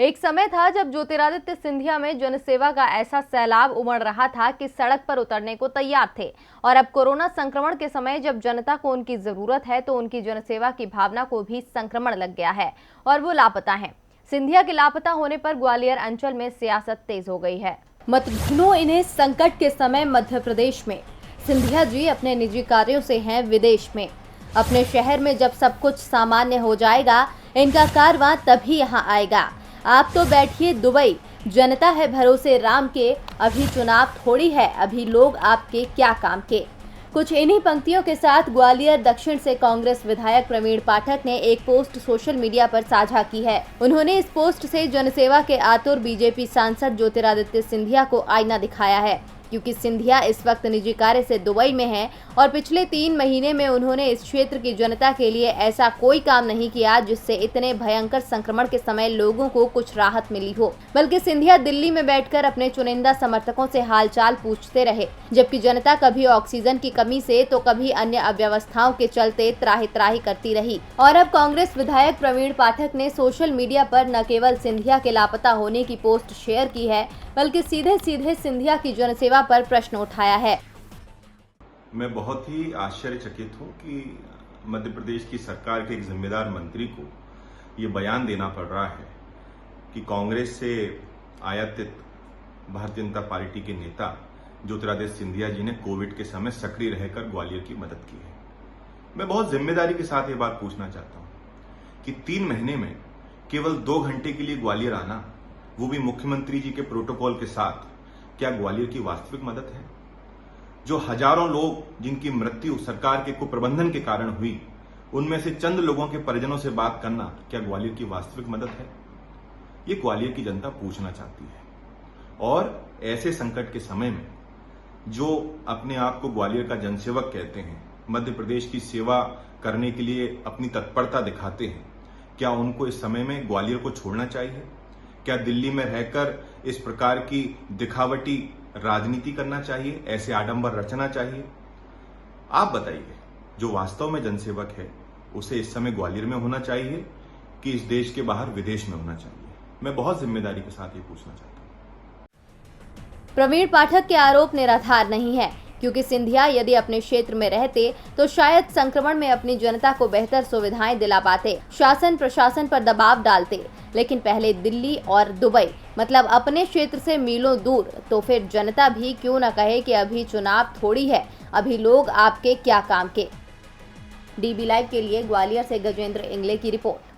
एक समय था जब ज्योतिरादित्य सिंधिया में जनसेवा का ऐसा सैलाब उमड़ रहा था कि सड़क पर उतरने को तैयार थे। और अब कोरोना संक्रमण के समय जब जनता को उनकी जरूरत है तो उनकी जनसेवा की भावना को भी संक्रमण लग गया है और वो लापता हैं। सिंधिया के लापता होने पर ग्वालियर अंचल में सियासत तेज हो गई है। मत भूलो इन्हें संकट के समय मध्य प्रदेश में। सिंधिया जी अपने निजी कार्यों से हैं विदेश में। अपने शहर में जब सब कुछ सामान्य हो जाएगा, इनका कारवां तभी यहाँ आएगा। आप तो बैठिए दुबई, जनता है भरोसे राम के, अभी चुनाव थोड़ी है, अभी लोग आपके क्या काम के। कुछ इन्हीं पंक्तियों के साथ ग्वालियर दक्षिण से कांग्रेस विधायक प्रवीण पाठक ने एक पोस्ट सोशल मीडिया पर साझा की है। उन्होंने इस पोस्ट से जनसेवा के आतुर बीजेपी सांसद ज्योतिरादित्य सिंधिया को आईना दिखाया है, क्योंकि सिंधिया इस वक्त निजी कार्य से दुबई में हैं और पिछले 3 महीने में उन्होंने इस क्षेत्र की जनता के लिए ऐसा कोई काम नहीं किया जिससे इतने भयंकर संक्रमण के समय लोगों को कुछ राहत मिली हो। बल्कि सिंधिया दिल्ली में बैठकर अपने चुनिंदा समर्थकों से हालचाल पूछते रहे, जबकि जनता कभी ऑक्सीजन की कमी से तो कभी अन्य अव्यवस्थाओं के चलते त्राही त्राही करती रही। और अब कांग्रेस विधायक प्रवीण पाठक ने सोशल मीडिया पर न केवल सिंधिया के लापता होने की पोस्ट शेयर की है, बल्कि सीधे सीधे सिंधिया की जनसेवा पर प्रश्न उठाया है। मैं बहुत ही आश्चर्यचकित हूं कि मध्य प्रदेश की सरकार के एक जिम्मेदार मंत्री को ये बयान देना पड़ रहा है कि कांग्रेस से आयातित भारतीय जनता पार्टी के नेता ज्योतिरादित्य सिंधिया जी ने कोविड के समय सक्रिय रहकर ग्वालियर की मदद की है। मैं बहुत जिम्मेदारी के साथ ये बात पूछना चाहता हूं कि 3 महीने में केवल 2 घंटे के लिए ग्वालियर आना, वो भी मुख्यमंत्री जी के प्रोटोकॉल के साथ, क्या ग्वालियर की वास्तविक मदद है? जो हजारों लोग जिनकी मृत्यु सरकार के कुप्रबंधन के कारण हुई, उनमें से चंद लोगों के परिजनों से बात करना, क्या ग्वालियर की वास्तविक मदद है? ये ग्वालियर की जनता पूछना चाहती है। और ऐसे संकट के समय में जो अपने आप को ग्वालियर का जनसेवक कहते हैं, मध्य प्रदेश की सेवा करने के लिए अपनी तत्परता दिखाते हैं, क्या उनको इस समय में ग्वालियर को छोड़ना चाहिए? क्या दिल्ली में रहकर इस प्रकार की दिखावटी राजनीति करना चाहिए, ऐसे आडंबर रचना चाहिए? आप बताइए, जो वास्तव में जनसेवक है उसे इस समय ग्वालियर में होना चाहिए कि इस देश के बाहर विदेश में होना चाहिए? मैं बहुत जिम्मेदारी के साथ ये पूछना चाहता हूं। प्रवीण पाठक के आरोप निराधार नहीं है, क्योंकि सिंधिया यदि अपने क्षेत्र में रहते तो शायद संक्रमण में अपनी जनता को बेहतर सुविधाएं दिला पाते, शासन प्रशासन पर दबाव डालते। लेकिन पहले दिल्ली और दुबई, मतलब अपने क्षेत्र से मीलों दूर, तो फिर जनता भी क्यों न कहे कि अभी चुनाव थोड़ी है, अभी लोग आपके क्या काम के। डीबी लाइव के लिए ग्वालियर से गजेंद्र इंगले की रिपोर्ट।